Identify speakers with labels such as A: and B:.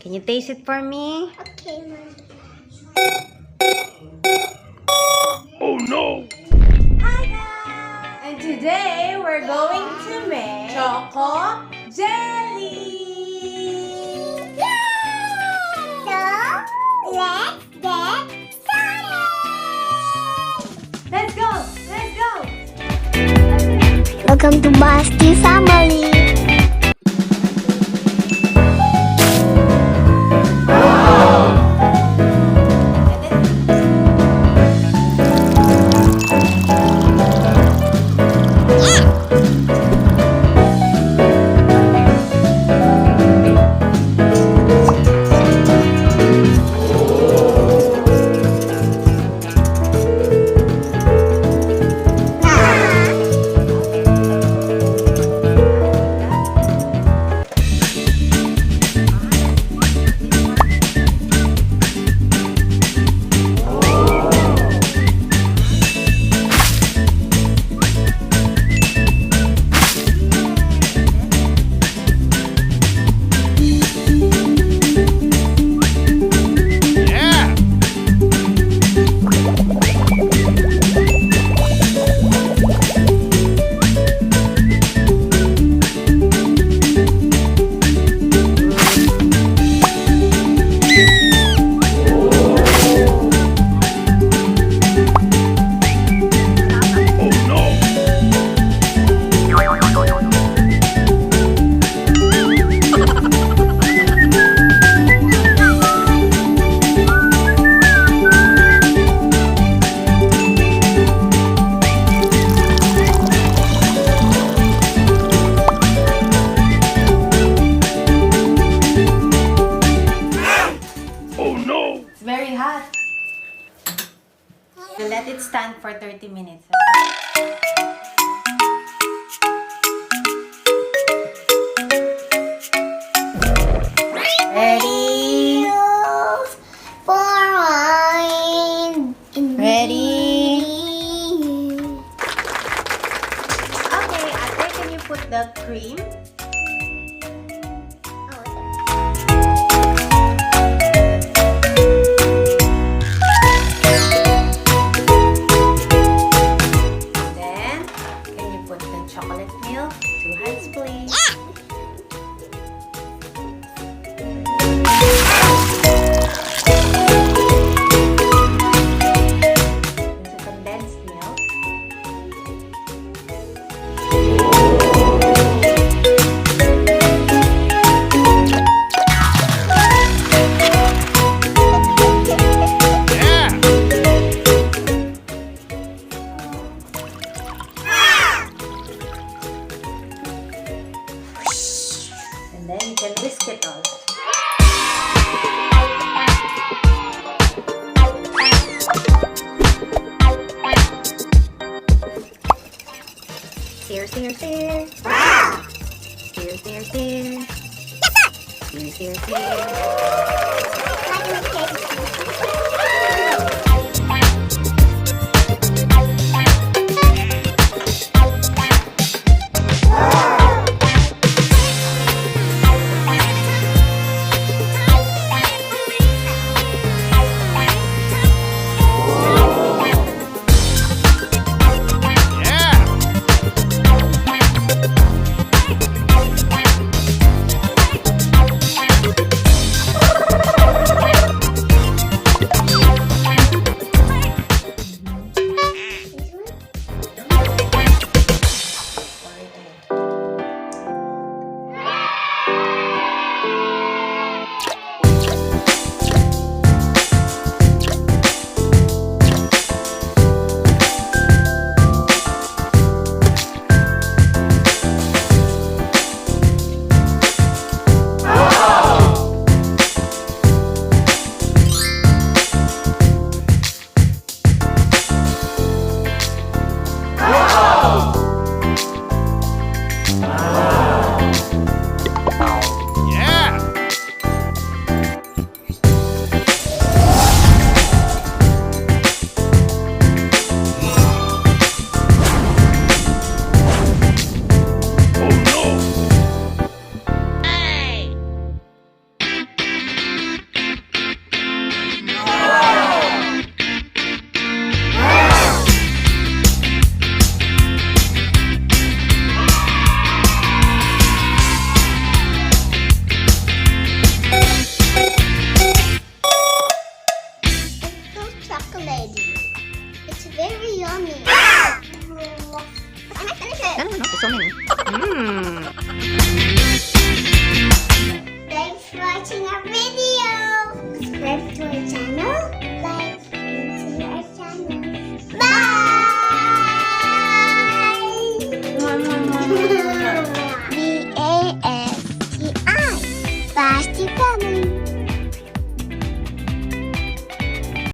A: Can you taste it for me?
B: Okay, Mom.
C: Oh no!
A: Hi guys! And today we're going to make Choco Jelly!
B: So, let's get started!
A: Let's go! Let's go!
B: Welcome to Basti Family!
A: It's very hot. We'll let it stand for 30 minutes. Ready?
B: For wine.
A: Ready? Okay, Ate, can you put the cream? Then, can you put the chocolate milk? 2 hands, please. Into condensed milk. And then you can whisk it all. Stir, stir, stir. Stir, stir, stir. Stir, stir, stir.
D: There's so many.
B: Thanks for watching our video. Subscribe to our channel.